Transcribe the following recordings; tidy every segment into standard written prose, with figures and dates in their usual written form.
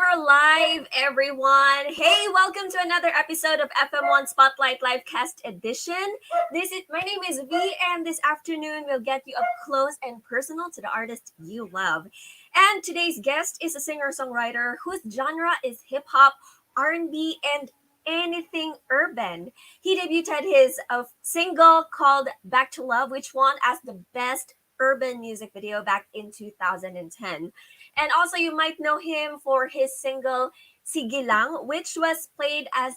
are live, everyone. Hey, welcome to another episode of FM1 Spotlight Livecast edition. My name is V, and this afternoon we'll get you up close and personal to the artist you love. And today's guest is a singer-songwriter whose genre is hip-hop, R&B, and anything urban. He debuted his single called Back to Love, which won as the best urban music video back in 2010. And also, you might know him for his single Sige Lang, which was played as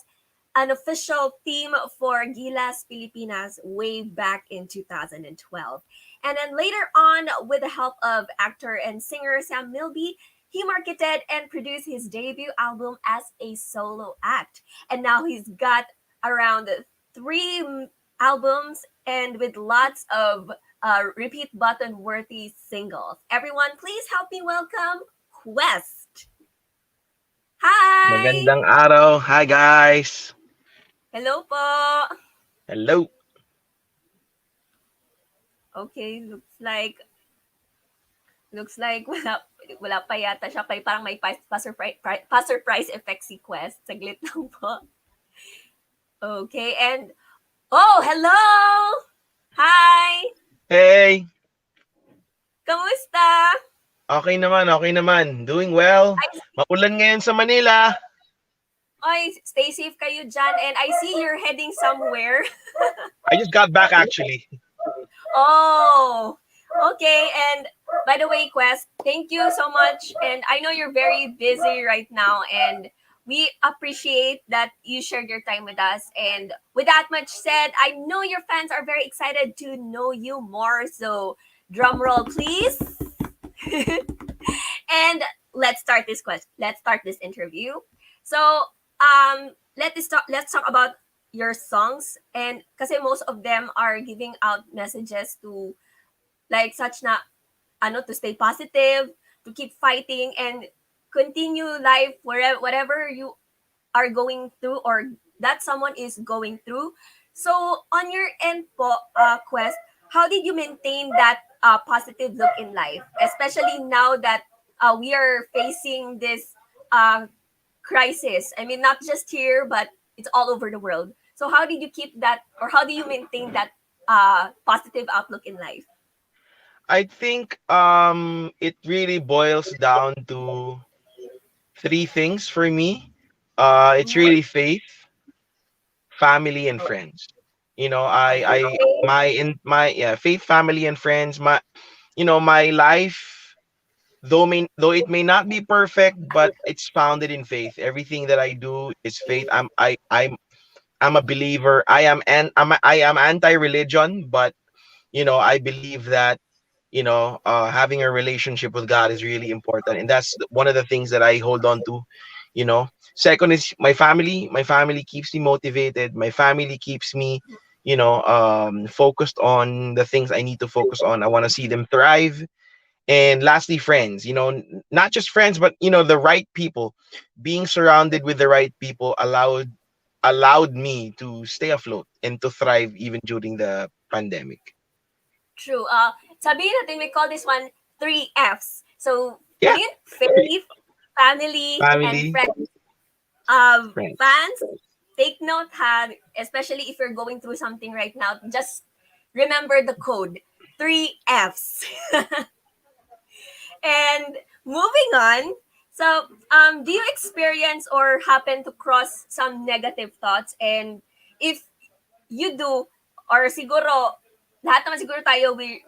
an official theme for Gilas Pilipinas way back in 2012. And then later on, with the help of actor and singer Sam Milby, he marketed and produced his debut album as a solo act. And now he's got around 3 albums and with lots of repeat button worthy singles. Everyone, please help me welcome Quest. Hi! Magandang araw. Hi, guys. Hello po. Hello. Okay, looks like wala pa yata siya. Parang may pa-surprise effect si Quest. Saglit lang po. Okay, and hello! Hi! Hey. Kamusta? Okay naman. Doing well. Maulan ngayon sa Manila. Ay, stay safe kayo dyan. And I see you're heading somewhere. I just got back, actually. Oh, okay. And by the way, Quest, thank you so much. And I know you're very busy right now. And we appreciate that you shared your time with us. And with that much said, I know your fans are very excited to know you more. So drum roll, please. And let's start this interview. So let's talk about your songs. And kasi most of them are giving out messages to like such na to stay positive, to keep fighting and continue life whatever you are going through or that someone is going through. So on your end po, Quest, how did you maintain that positive look in life, especially now that we are facing this crisis? I mean, not just here, but it's all over the world. So how did you keep that, or how do you maintain that positive outlook in life? I think it really boils down to 3 things for me. It's really faith, family, and friends. You know, faith, family, and friends. My life, though it may not be perfect, but it's founded in faith. Everything that I do is faith. I'm a believer. I am anti-religion, but I believe that having a relationship with God is really important, and that's one of the things that I hold on to. Second is my family. My family keeps me motivated. My family keeps me focused on the things I need to focus on. I want to see them thrive. And lastly, friends. Not just friends, but the right people. Being surrounded with the right people allowed me to stay afloat and to thrive even during the pandemic. True. Sabihin natin, we call this one 3 Fs. So, Yeah. faith, family, and Family, friends. friends. Fans, take note, especially if you're going through something right now, just remember the code, 3 Fs. And moving on, so do you experience or happen to cross some negative thoughts? And if you do, or siguro, lahat naman siguro tayo, we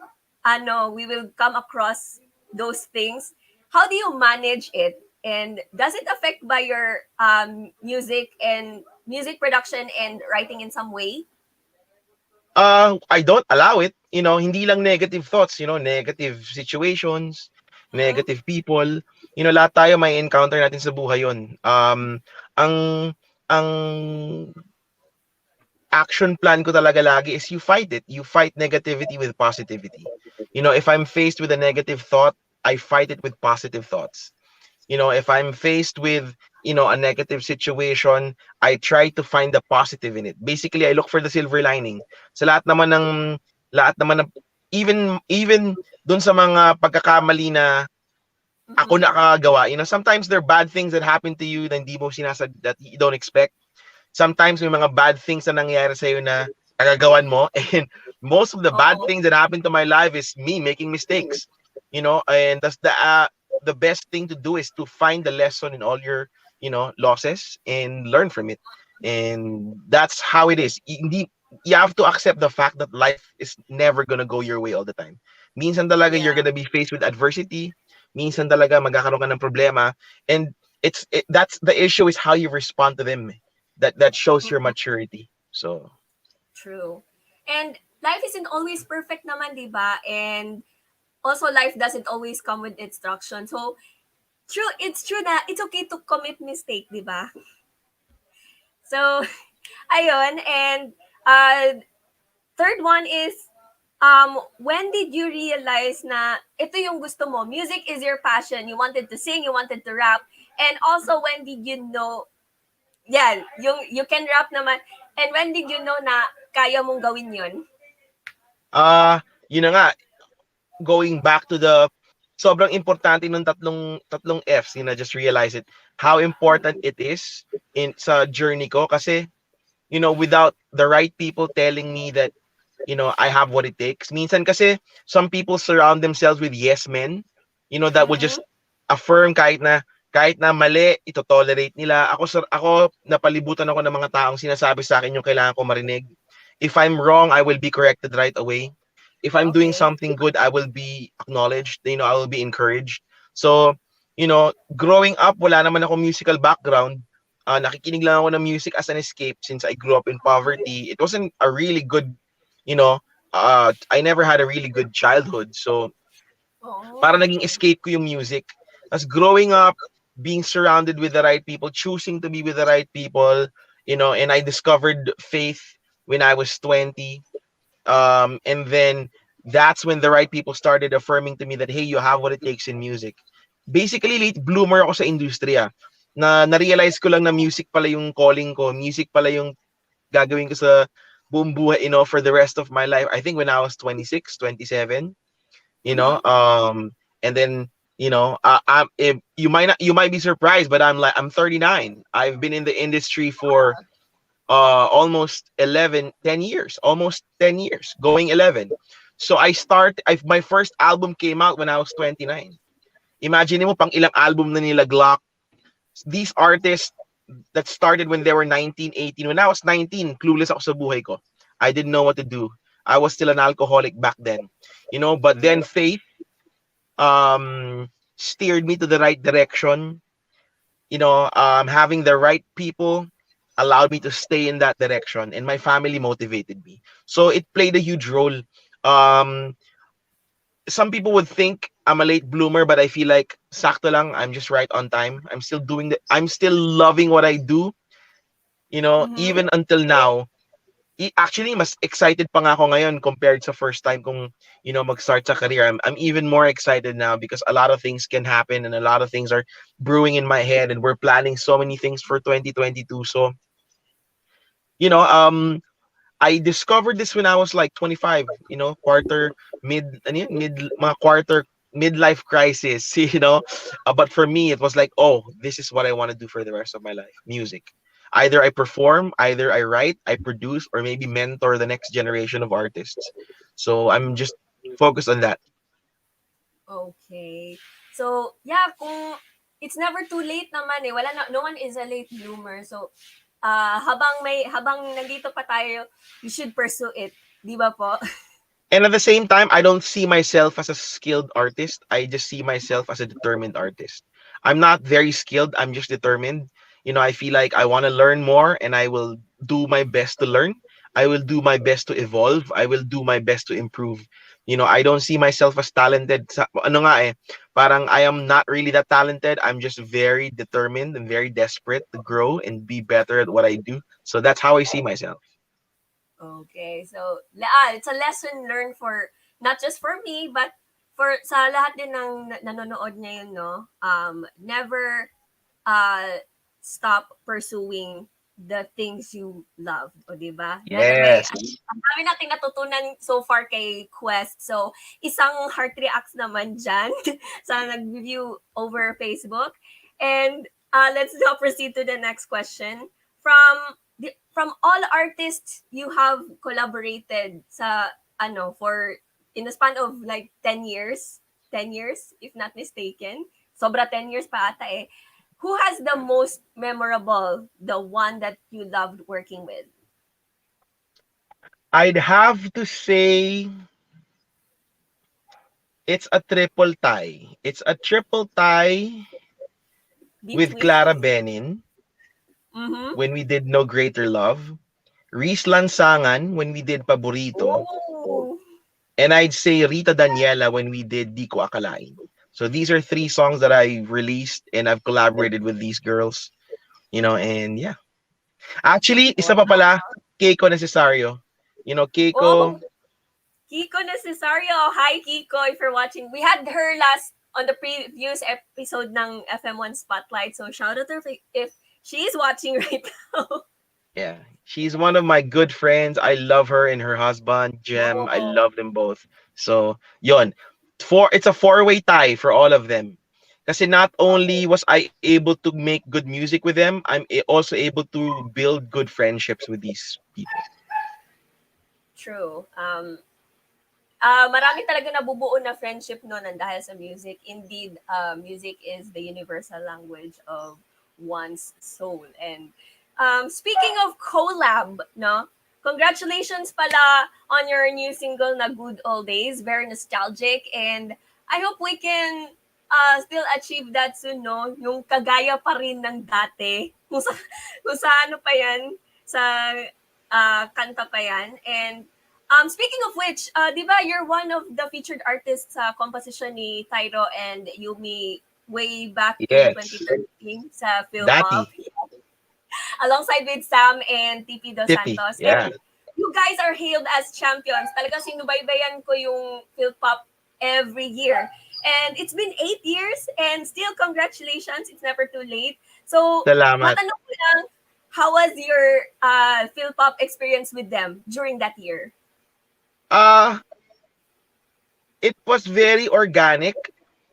will come across those things. How do you manage it? And does it affect by your music production and writing in some way? I don't allow it. Hindi lang negative thoughts, negative situations, negative people. Lahat tayo may encounter natin sa buhay yon. Ang ang action plan ko talaga lagi is you fight it. You fight negativity with positivity. If I'm faced with a negative thought, I fight it with positive thoughts. If I'm faced with, a negative situation, I try to find the positive in it. Basically, I look for the silver lining. Sa lahat naman ng even dun sa mga pagkakamali na ako Mm-hmm. nakagawa. Sometimes there are bad things that happen to you that you don't expect. Sometimes may mga bad things na nangyayari sa'yo na nagagawan mo. And most of the bad Oo. things that happen to my life is me making mistakes. And that's the best thing to do is to find the lesson in all your, losses and learn from it. And that's how it is. Hindi, you have to accept the fact that life is never gonna go your way all the time. Minsan talaga you're Yeah. gonna be faced with adversity. Minsan talaga magkakaroon ka ng problema. And that's the issue is how you respond to them. That shows your Mm-mm. maturity. So True. And life isn't always perfect naman, di ba? And also life doesn't always come with instruction. So, it's true na it's okay to commit mistake, di ba? So, ayun. And third one is, when did you realize na ito yung gusto mo? Music is your passion. You wanted to sing, you wanted to rap. And also, when did you know, yan, you can rap naman. And when did you know na kaya mong gawin yun? yun na nga, going back to the sobrang importante ng tatlong Fs, just realize it, how important it is in sa journey ko kasi without the right people telling me that I have what it takes. Minsan kasi some people surround themselves with yes men, that will Mm-hmm. just affirm kahit na mali, ito tolerate nila. Ako napalibutan ako ng mga taong sinasabi sa akin yung kailangan ko marinig. If I'm wrong, I will be corrected right away. If I'm doing Okay. something good, I will be acknowledged. I will be encouraged. So, growing up, wala naman ako musical background. Nakikinig lang ako ng music as an escape since I grew up in poverty. It wasn't a really good, you know, I never had a really good childhood. So, para Oh, naging okay. escape ko yung music. As growing up, being surrounded with the right people, choosing to be with the right people, and I discovered faith when I was 20. And then that's when the right people started affirming to me that, hey, you have what it takes in music. Basically, late bloomer ako sa industriya. Na-realize ko lang na music pala yung calling ko. Music pala yung gagawin ko sa buong buhay, for the rest of my life. I think when I was 26, 27, Mm-hmm. and then, if you might be surprised, but I'm 39. I've been in the industry for almost 10 years, almost 10 years, going 11. So my first album came out when I was 29. Imagine mo pang ilang album na nila Glock. These artists that started when they were 19, 18. When I was 19, clueless ako sa buhay ko. I didn't know what to do. I was still an alcoholic back then. But then faith um steered me to the right direction. Having the right people allowed me to stay in that direction, and my family motivated me. So it played a huge role. Um, some people would think I'm a late bloomer, but I feel like sakto lang. I'm just right on time. I'm still loving what I do. Mm-hmm. Even until now. Actually, mas excited pa nga ako ngayon compared sa first time kong, mag-start sa career. I'm even more excited now because a lot of things can happen and a lot of things are brewing in my head, and we're planning so many things for 2022. So, you know, um, I discovered this when I was like 25, quarter ano yun? Mga quarter midlife crisis, But for me, it was like, oh, this is what I want to do for the rest of my life, music. Either I perform, either I write, I produce, or maybe mentor the next generation of artists. So I'm just focused on that. Okay. So, yeah, kung it's never too late naman eh. No one is a late bloomer. So, habang nandito pa tayo, you should pursue it. Di ba po? And at the same time, I don't see myself as a skilled artist. I just see myself as a determined artist. I'm not very skilled. I'm just determined. I feel like I want to learn more, and I will do my best to learn. I will do my best to evolve. I will do my best to improve. I don't see myself as talented. Ano nga eh, parang I am not really that talented. I'm just very determined and very desperate to grow and be better at what I do. So that's how I see myself. Okay. So, it's a lesson learned for, not just for me, but for sa lahat din ng nanonood ngayon, no? Never stop pursuing the things you love, o di ba? Yes. Ang dami nating natutunan so far kay Quest. So, isang heart reacts naman dyan sa nag-review over Facebook. And let's now proceed to the next question. From all artists you have collaborated sa for in the span of like 10 years if not mistaken. Sobra 10 years pa ata eh. Who has the most memorable, the one that you loved working with? I'd have to say it's a triple tie. It's a triple tie with Between? Clara Benin Mm-hmm. when we did No Greater Love, Reese Lansangan when we did Paborito, Oh. and I'd say Rita Daniela when we did Di Ko Akalain. So these are three songs that I released and I've collaborated with these girls, and yeah. Actually, isa pa pala, Keiko Necesario. Oh, Keiko, Kiko Necesario. Hi, Kiko, if you're watching. We had her last on the previous episode ng FM1 Spotlight. So shout out to her if she is watching right now. yeah, she's one of my good friends. I love her and her husband, Jem. I Oh, love them both. So, yon. It's a four-way tie for all of them. Kasi not only was I able to make good music with them, also able to build good friendships with these people. true. Marami talaga nabubuo na friendship no dahil sa music. Indeed, music is the universal language of one's soul. And speaking of collab, no? Congratulations pala on your new single na Good Old Days. Very nostalgic and I hope we can still achieve that soon, no? Yung kagaya pa rin ng dati. Kung sa ano pa yan, sa kanta pa yan. And speaking of which, di ba you're one of the featured artists sa composition ni Tyro and Yumi way back in Yes. 2013 sa Phil Pop, Dati. alongside with Sam and TP Dos Tippy. Santos. Yeah. And you guys are hailed as champions. Talagang sinubaybayan ko yung Phil Pop every year. And it's been 8 years and still congratulations. It's never too late. So, Salamat. matanong ko lang, how was your Phil Pop experience with them during that year? Uh, it was very organic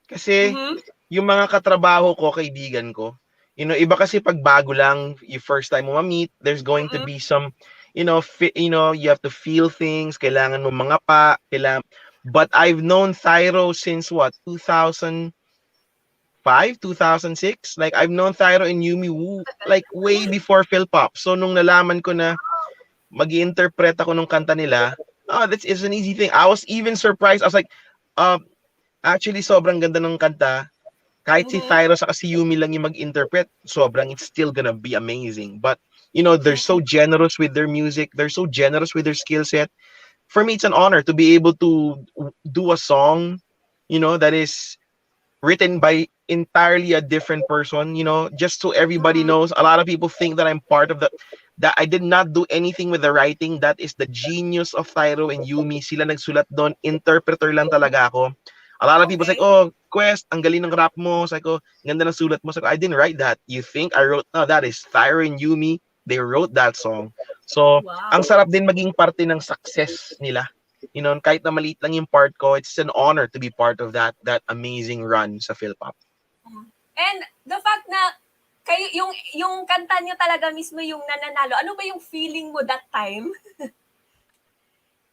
kasi Mm-hmm. yung mga katrabaho ko, kaibigan ko, iba kasi pag bago lang, yung first time mo ma-meet, there's going to Mm-hmm. be some, you have to feel things, kailangan mo mga pa, but I've known Thyro since what, 2005, 2006? Like, I've known Thyro and Yumi Woo, like, way before Phil Pop. So, nung nalaman ko na mag-i-interpret ako nung kanta nila, that is an easy thing. I was even surprised. I was like, actually, sobrang ganda ng kanta. Kahit si Mm-hmm. Thyro sa si Yumi lang yung mag-interpret, it's still gonna be amazing. But, they're so generous with their music. They're so generous with their skill set. For me, it's an honor to be able to do a song, that is written by entirely a different person, just so everybody Mm-hmm. knows. A lot of people think that I'm part of that I did not do anything with the writing. That is the genius of Thyro and Yumi. Sila nagsulat doon. Interpreter lang talaga ako. A lot of people say, Okay. oh, Quest, ang galing ng rap mo. Sabi ko, ganda ng sulat mo. Sabi ko, I didn't write that. You think I wrote? No, that is Thyro and Yumi. They wrote that song. So, ang Wow. sarap din maging parte ng success nila. Kahit na maliit lang yung part ko, it's an honor to be part of that amazing run sa Philpop. And the fact na kayo yung kanta niyo talaga mismo yung nananalo. Ano ba yung feeling mo that time?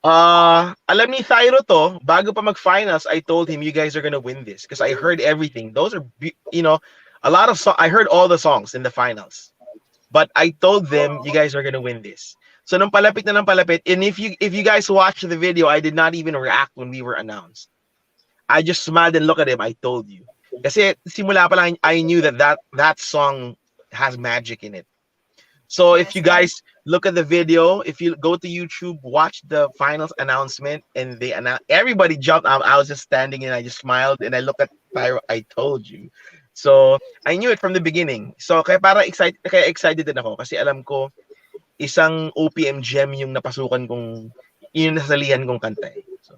Alam ni Thyro to, bago pa mag-finals, I told him, you guys are gonna win this. Because I heard everything. Those are, a lot of I heard all the songs in the finals. But I told them, you guys are gonna win this. So nung palapit na ng palapit, and if you guys watch the video, I did not even react when we were announced. I just smiled and looked at him. I told you. Kasi simula pa lang, I knew that song has magic in it. So if Yes. you guys look at the video, if you go to YouTube, watch the finals announcement, and they announced, everybody jumped out. I was just standing and I just smiled and I looked at Pyro. I told you. So I knew it from the beginning. So kaya excited din ako kasi alam ko isang OPM gem yung napasukan kong yung nasalihan kong kanta eh. So.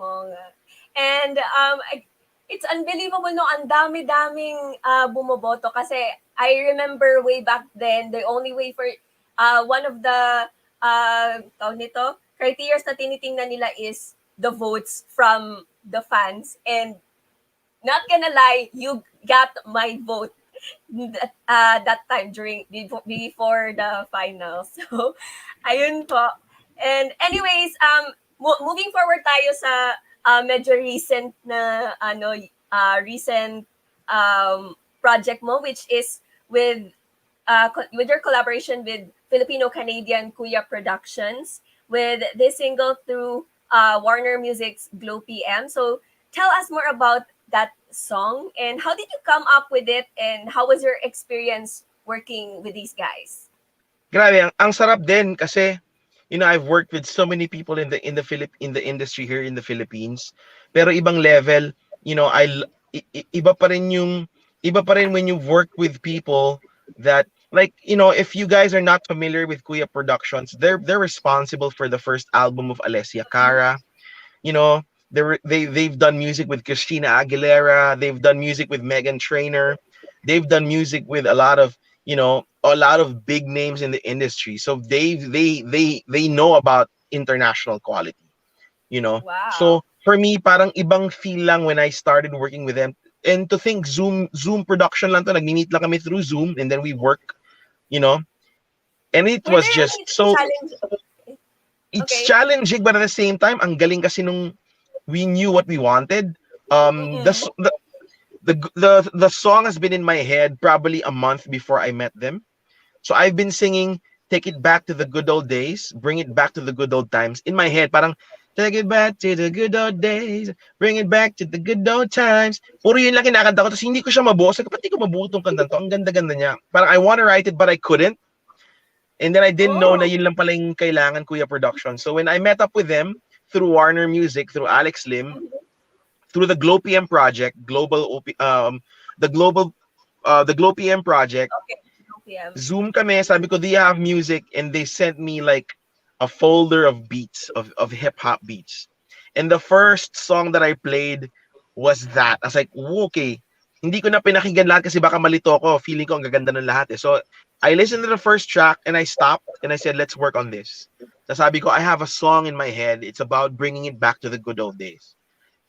Oo nga. And it's unbelievable no, ang dami-daming bumoboto kasi I remember way back then, the only way for one of the tawag nito, criteria na tinitingnan nila is the votes from the fans. And not gonna lie, you got my vote that time before the finals. So, ayun po. And anyways, moving forward tayo sa medyo recent na recent project mo, which is with with your collaboration with Filipino-Canadian Kuya Productions with this single through Warner Music's Glow PM. So tell us more about that song and how did you come up with it and how was your experience working with these guys? Grabe, ang sarap din kasi I've worked with so many people in the industry here in the Philippines. Pero ibang level, iba pa rin when you work with people that like, if you guys are not familiar with Kuya Productions, they're responsible for the first album of Alessia Cara. You know, they've done music with Christina Aguilera, they've done music with Megan Trainor, they've done music with a lot of big names in the industry. So they know about international quality, Wow. So for me, parang ibang feel lang when I started working with them. And to think Zoom production lang to, nagmi-meet lang kami through Zoom and then we work, you know. And it Were was there just any so challenge? it's Okay. challenging, but at the same time, ang galing kasi nung we knew what we wanted. The Mm-mm. s- the song has been in my head probably a month before I met them. So I've been singing "Take It Back to the Good Old Days," "Bring It Back to the Good Old Times" in my head. Parang "Take it back to the good old days, bring it back to the good old times." Puro yun lang kinakanta ko. Tapos hindi ko siya mabuo. Sabi ko, ba't di ko mabuo tong kanta to? Ang ganda-ganda niya. Parang I want to write it but I couldn't. And then I didn't know na Oh. yun lang pala yung kailangan Kuya Production. So when I met up with them through Warner Music, through Alex Lim, Mhm. through the Glow PM project, the global the Glow PM project, Okay. 2 p.m. Zoom kami, sabi ko, do you have music? And they sent me like a folder of beats, of hip hop beats. And the first song that I played was that. I was like, okay. Hindi ko na pinakinggan lahat kasi baka malito ko. Feeling ko ang gaganda ng lahat eh. So, I listened to the first track and I stopped and I said, let's work on this. So sabi ko, I have a song in my head. It's about bringing it back to the good old days.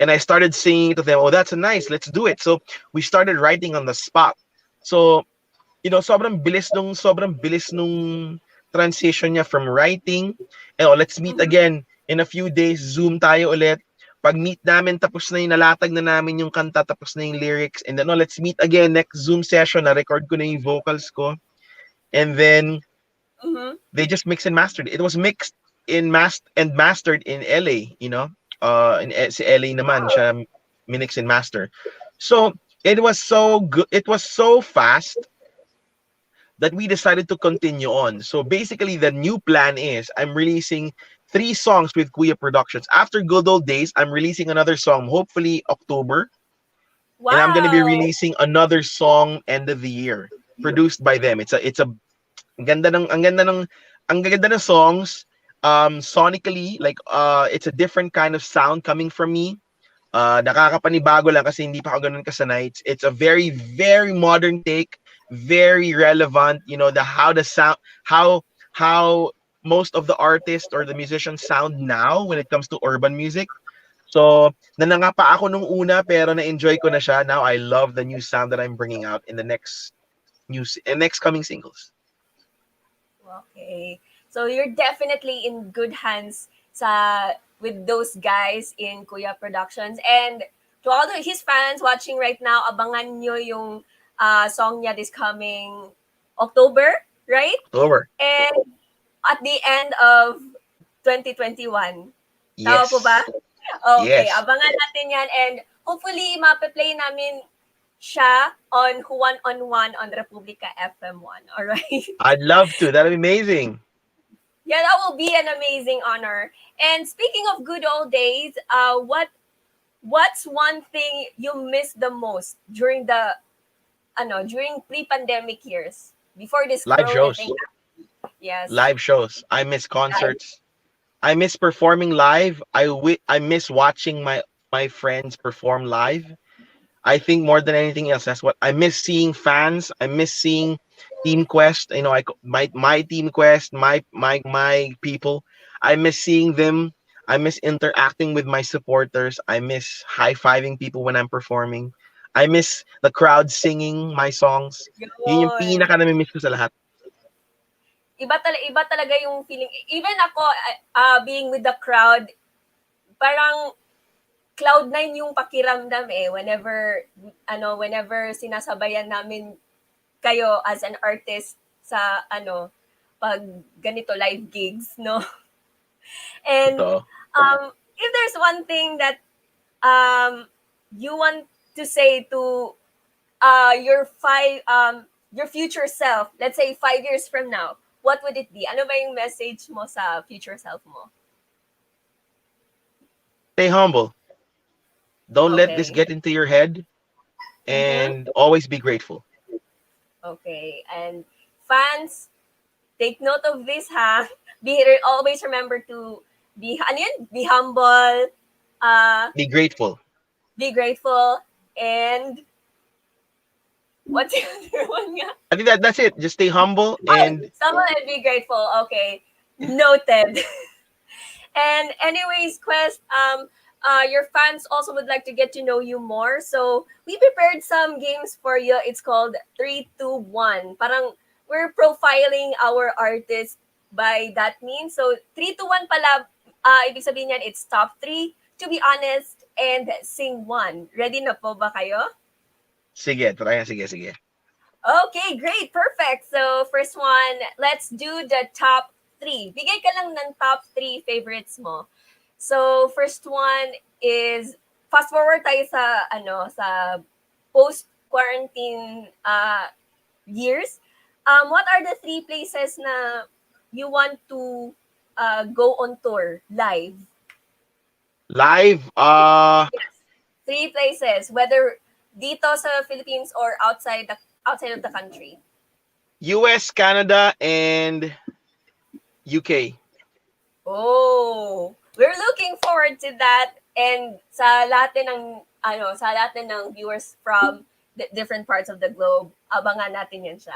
And I started singing to them, oh, that's nice. Let's do it. So, we started writing on the spot. So, sobrang bilis nung transition niya from writing. Let's meet Mhm. again in a few days. Zoom tayo ulit. Pag meet namin, tapos na yung nalatag na namin yung kanta, tapos na yung lyrics. And then, let's meet again next Zoom session. Na-record ko na yung vocals ko. And then, Mhm. they just mixed and mastered. It was mixed and mastered in LA, si LA naman Wow. siya minix and master. So, it was so good. It was so fast that we decided to continue on. So basically, the new plan is I'm releasing 3 songs with Kuya Productions. After Good Old Days, I'm releasing another song, hopefully October, and I'm gonna be Wow. releasing another song end of the year, produced by them. It's a ang ganda ng ang ganda ng ang ganda ng songs. Sonically, like it's a different kind of sound coming from me. Nakakapanibago lang kasi hindi pa ako ganun kasanay. It's a very, very modern take, very relevant. The sound, how most of the artists or the musicians sound now when it comes to urban music. So, nananga pa ako nung una pero na-enjoy ko na siya. Now I love the new sound that I'm bringing out in the next coming singles. Okay. So you're definitely in good hands sa with those guys in Kuya Productions. And to all his fans watching right now, abangan nyo yung song niya this coming October, right? October. And at the end of 2021. Tama po ba? Yes. Okay, Yes. abangan natin yan and hopefully mape-play namin siya on One on One on Republica FM1. Alright? I'd love to. That'd be amazing. Yeah, that will be an amazing honor. And speaking of good old days, what's one thing you miss the most during the during pre-pandemic years before this Live corona thing? shows. Yes. Live shows. I miss Live. concerts. I miss performing live. I miss watching my friends perform live. I think more than anything else, that's what I miss seeing fans. I miss seeing Team Quest. You know, my Team Quest, my people. I miss seeing them. I miss interacting with my supporters. I miss high fiving people when I'm performing. I miss the crowd singing my songs. Yun yung Yun. pinaka namimiss ko sa lahat. Iba talaga yung feeling. Even ako, being with the crowd, parang cloud nine yung pakiramdam eh whenever sinasabayan namin kayo as an artist sa pag ganito live gigs, no? And Totoo. if there's one thing that um you want to say to your future self, let's say 5 years from now, what would it be? Ano ba yung message mo sa future self mo? Stay humble. Don't let this Okay. get into your head, Mm-hmm. and always be grateful. Okay. And fans, take note of this, ha? Always remember to be humble, uh, Be grateful. be grateful, and what's the other one nga? I think that's it. Just stay humble Ay, and someone and be grateful. Okay. Noted. And anyways, Quest, your fans also would like to get to know you more. So we prepared some games for you. It's called 3, 2, 1. Parang we're profiling our artist by that means. So 3, 2, 1 pala, ibig sabihin yan, it's top 3, to be honest, and sing 1. Ready na po ba kayo? sige, try sige, sige. Okay, great. Perfect. So, first one, let's do the top 3. Bigay ka lang ng top 3 favorites mo. So, first one is, fast forward tayo sa post-quarantine years. What are the 3 places na you want to go on tour live? Live, Yes. 3 places, whether dito sa Philippines or outside of the country. US, Canada, and UK. Oh, we're looking forward to that. And sa lahat din ng viewers from different parts of the globe, abangan natin yan siya.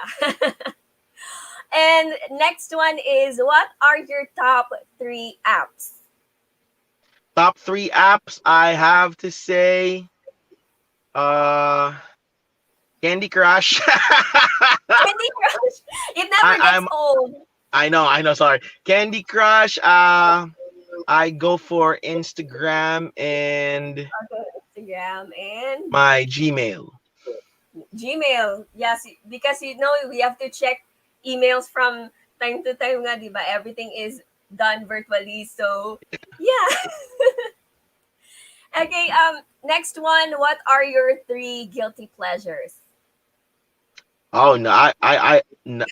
And next one is, what are your top 3 apps? Top 3 apps, I have to say, Candy Crush. Candy Crush. It never I, gets I'm old. I know, sorry. Candy Crush, I go for Instagram and Okay, Instagram and my Gmail. Gmail. Yes, because we have to check emails from time to time nga, di ba? Everything is done virtually. So, yeah. Okay, next one, what are your 3 guilty pleasures? Oh no, I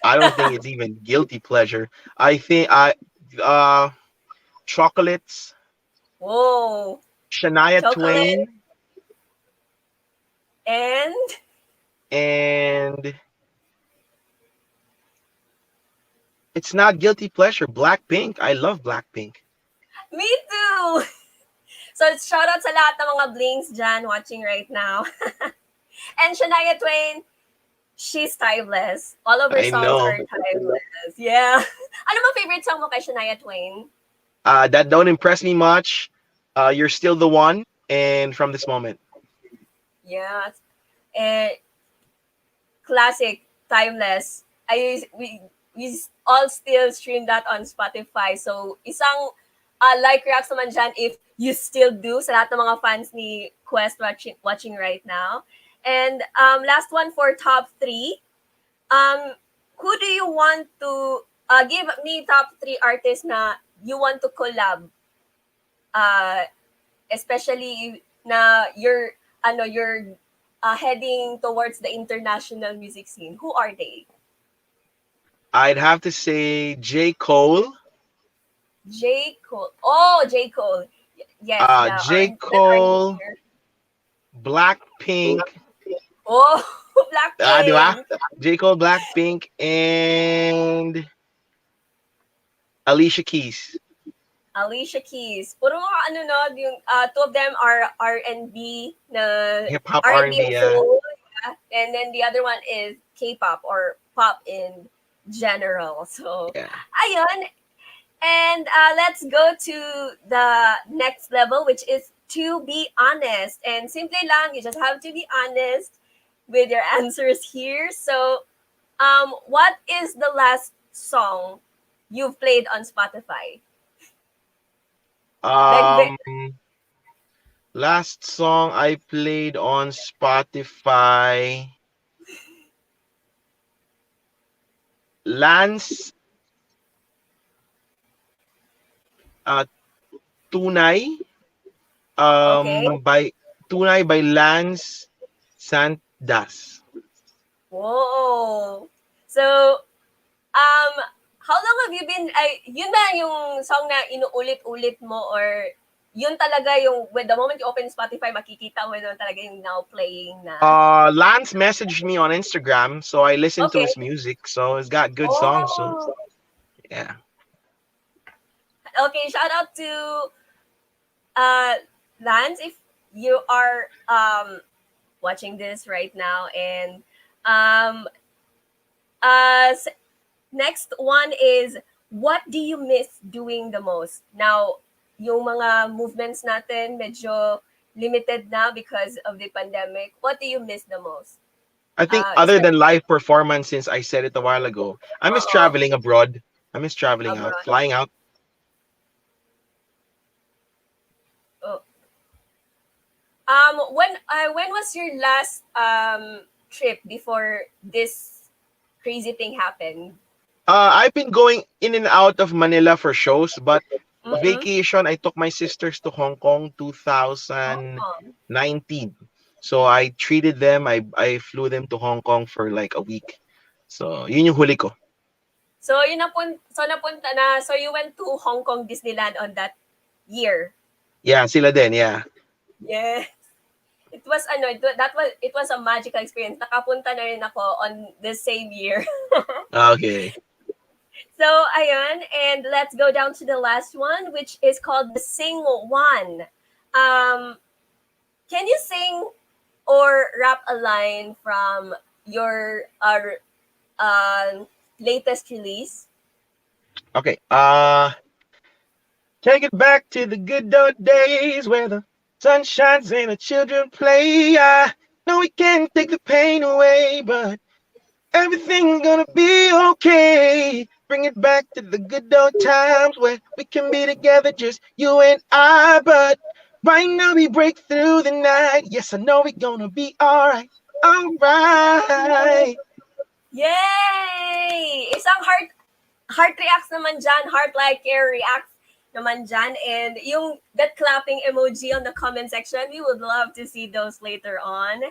don't think it's even guilty pleasure. I think uh chocolates, Whoa, Shania chocolate Twain, and and it's not guilty pleasure. Blackpink. I love Blackpink. me too. So, shout out sa lahat ng mga blinks dyan watching right now. And Shania Twain, she's timeless. All of her I songs know. are timeless. Yeah. Ano ba favorite song mo kay Shania Twain? That don't impress me much. You're still the one, and from this moment. Yeah. And classic, timeless. We all still stream that on Spotify. So, isang like reacts naman dyan if you still do sa lahat ng mga fans ni Quest watching right now. And last one for top 3. Who do you want to give me top 3 artists na you want to collab? Especially na you're heading towards the international music scene. Who are they? I'd have to say J. Cole. J. Cole. Oh, J. Cole. Yes, J. the R&B Cole, singer. Blackpink. Oh, Di ba? Blackpink. J. Cole, Blackpink, and Alicia Keys. Alicia Keys. Puro mga ano no, yung two of them are R&B na Hip hop R&B R&B, and yeah. soul, yeah. And then the other one is K-pop or pop in general. So, Yeah. ayun. And let's go to the next level, which is to be honest. And simply lang, you just have to be honest with your answers here. So, what is the last song you've played on Spotify? Like, Um, Last song I played on Spotify, Lance, uh, Tunay, okay. by Lance Sandas. Whoa. So, um, how long have you been, yun ba yung song na inuulit-ulit mo or yun talaga yung, with the moment you open Spotify, makikita mo na talaga yung now playing na, Lance messaged me on Instagram, so I listened to okay. his music. So it's got good songs. So Oh, yeah. okay. Shout out to uh, Lance if you are watching this right now. And um, s- next one is, what do you miss doing the most? Now, yung mga movements natin medyo limited na because of the pandemic. What do you miss the most? I think other than Especially live performance, since I said it a while ago, I miss traveling abroad. I miss traveling out, abroad. flying out. Oh. When was your last trip before this crazy thing happened? I've been going in and out of Manila for shows, but Mm-hmm. vacation, I took my sisters to Hong Kong Oh. 2019. So I treated them. I flew them to Hong Kong for like a week. So yun yung huli ko. So napunta na, so you went to Hong Kong Disneyland on that year. Yeah, sila din, yeah. Yeah. It was a magical experience. Nakapunta na rin ako on the same year. Okay. So, ayun, and let's go down to the last one, which is called the Sing One. Um, can you sing or rap a line from your uh, latest release? Okay. Take it back to the good old days where the sun shines and the children play. I know we can't take the pain away, but everything's gonna be okay. Bring it back to the good old times where we can be together, just you and I. But right now we break through the night. Yes, I know we're gonna be alright. Alright. Yay! Isang heart reacts naman dyan, heart like air reacts naman dyan. And yung that clapping emoji on the comment section, we would love to see those later on.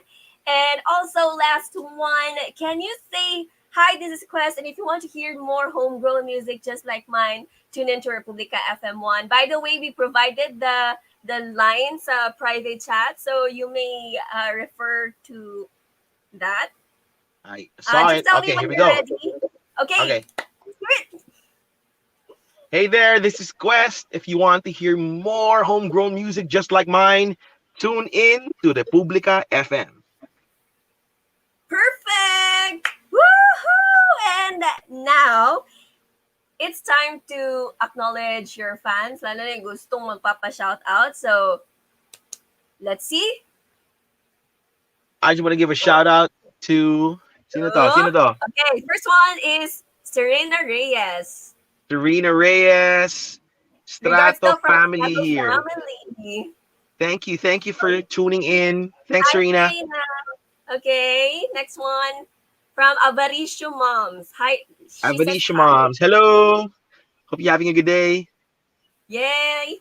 And also, last one, can you say, hi, this is Quest, and if you want to hear more homegrown music just like mine, tune into Republica FM1. By the way, we provided the lines private chat, so you may refer to that. I saw Just it. tell me Okay, when here we you're go. ready. Okay, Okay. Hey there, this is Quest. If you want to hear more homegrown music just like mine, tune in to Republica FM. perfect! Woohoo! And now, it's time to acknowledge your fans, lalo na yung gustong magpapa-shoutout. So, let's see. I just want to give a shout out to sino to? Oh, Sino to? okay, first one is Serena Reyes. Serena Reyes, Regards Strato daw from family Strato here. Family. Thank you for tuning in. Thanks, Hi, Serena. Serena. Okay, next one from Avaricio Moms. Hi, she says Avanisha hi. moms, hello. Hope you're having a good day. Yay!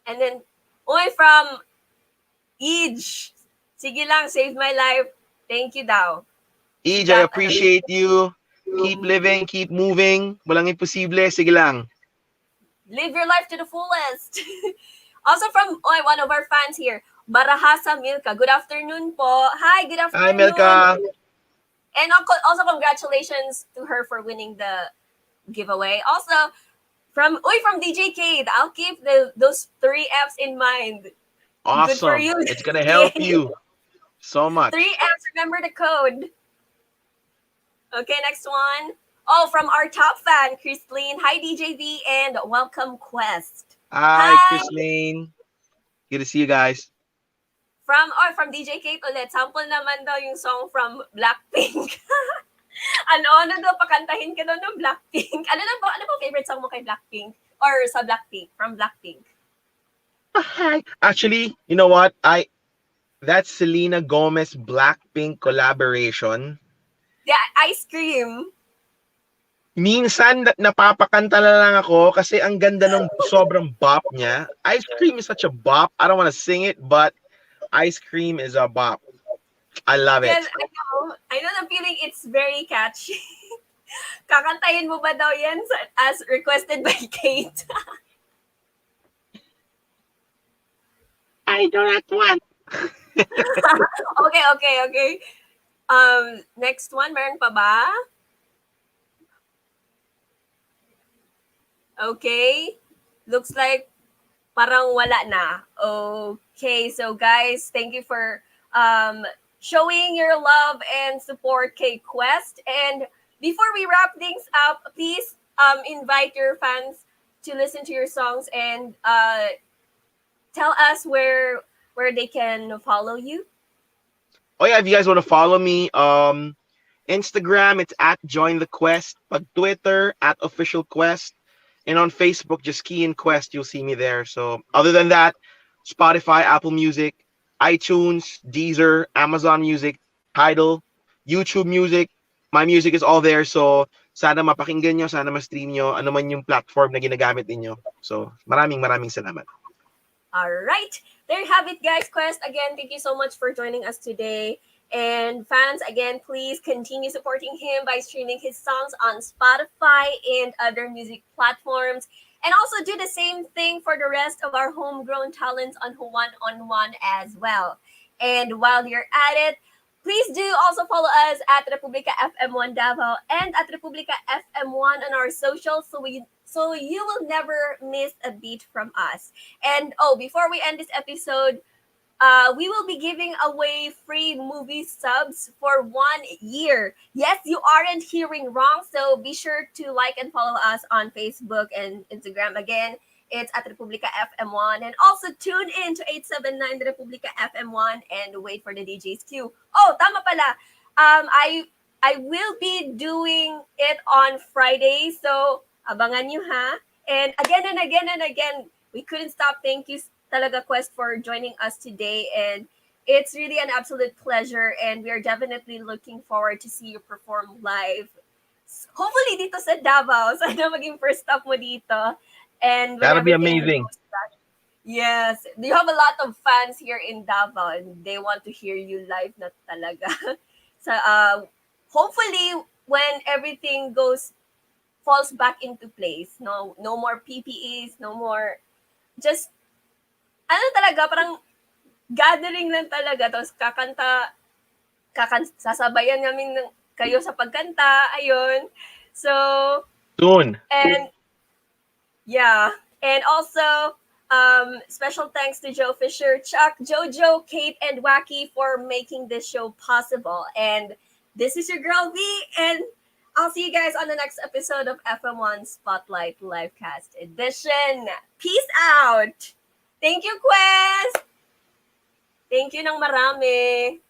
And then, oy, from Ij. Sige lang, save my life. Thank you daw. She Ij, I got another. appreciate you. Keep living, keep moving. Walang imposible, sige lang. Live your life to the fullest. Also from one of our fans here, Barahasa Milka. Good afternoon po. Hi, good Hi, afternoon. Melka. And also congratulations to her for winning the giveaway. Also, From DJ Kate. I'll keep those three F's in mind. Good for Awesome. you. It's gonna help Kate. you so Three much. F's. Remember the code. Okay, next one. Oh, from our top fan, Christine. Hi, DJV, and welcome, Quest. Hi, Hi. Chris Lane. Good to see you guys. From DJ Kate ulit. Sample naman daw yung song from Blackpink. Ano daw, pakantahin ka daw ng Blackpink. Ano ba favorite song mo kay Blackpink? Or sa Blackpink, from Blackpink? Hi. Actually, you know what? That's Selena Gomez Blackpink collaboration. Yeah, Ice Cream. Minsan napapakanta na lang ako kasi ang ganda ng sobrang bop niya. Ice Cream is such a bop. I don't want to sing it, but Ice Cream is a bop. I love Yes, it. I know the feeling, it's very catchy. Kakantahin mo ba daw yan as requested by Kate? I do not want. Okay. Next one, meron pa ba? Okay. Looks like parang wala na. Okay, so guys, thank you for showing your love and support kay Quest. And before we wrap things up, please invite your fans to listen to your songs and tell us where they can follow you. Oh yeah, if you guys want to follow me, Instagram it's at Join the Quest. Pag Twitter at Official Quest. And on Facebook, just key in Quest, you'll see me there. So other than that, Spotify, Apple Music, iTunes, Deezer, Amazon Music, Tidal, YouTube Music, my music is all there. So sana mapakinggan nyo, sana ma-stream nyo, ano man yung platform na ginagamit ninyo. So maraming salamat. All right. There you have it, guys. Quest, again, thank you so much for joining us today. And fans, again, please continue supporting him by streaming his songs on Spotify and other music platforms. And also do the same thing for the rest of our homegrown talents on One on One as well. And while you're at it, please do also follow us at Republica FM1 Davao and at Republica FM1 on our socials so you will never miss a beat from us. And before we end this episode, we will be giving away free movie subs for 1 year. Yes, you aren't hearing wrong. So be sure to like and follow us on Facebook and Instagram. Again, it's at Republica FM1. And also tune in to 879 Republica FM1 and wait for the DJ's cue. Oh, tama pala. I will be doing it on Friday. So abangan nyo ha. And again, we couldn't stop. Thank you talaga, Quest, for joining us today. And it's really an absolute pleasure. And we are definitely looking forward to see you perform live. Hopefully dito sa Davao. Sana maging first stop mo dito. And when That'll be everything amazing. goes back. Yes. You have a lot of fans here in Davao and they want to hear you live na talaga. So hopefully when everything falls back into place, no more PPEs, no more, just talaga, parang gathering lang talaga, tapos sasabayan namin kayo sa pagkanta, ayun. So, Soon. and yeah, and also, special thanks to Joe Fisher, Chuck, Jojo, Kate, and Wacky for making this show possible. And this is your girl V, and I'll see you guys on the next episode of FM1 Spotlight Livecast Edition. Peace out! Thank you, Quest! Thank you ng marami.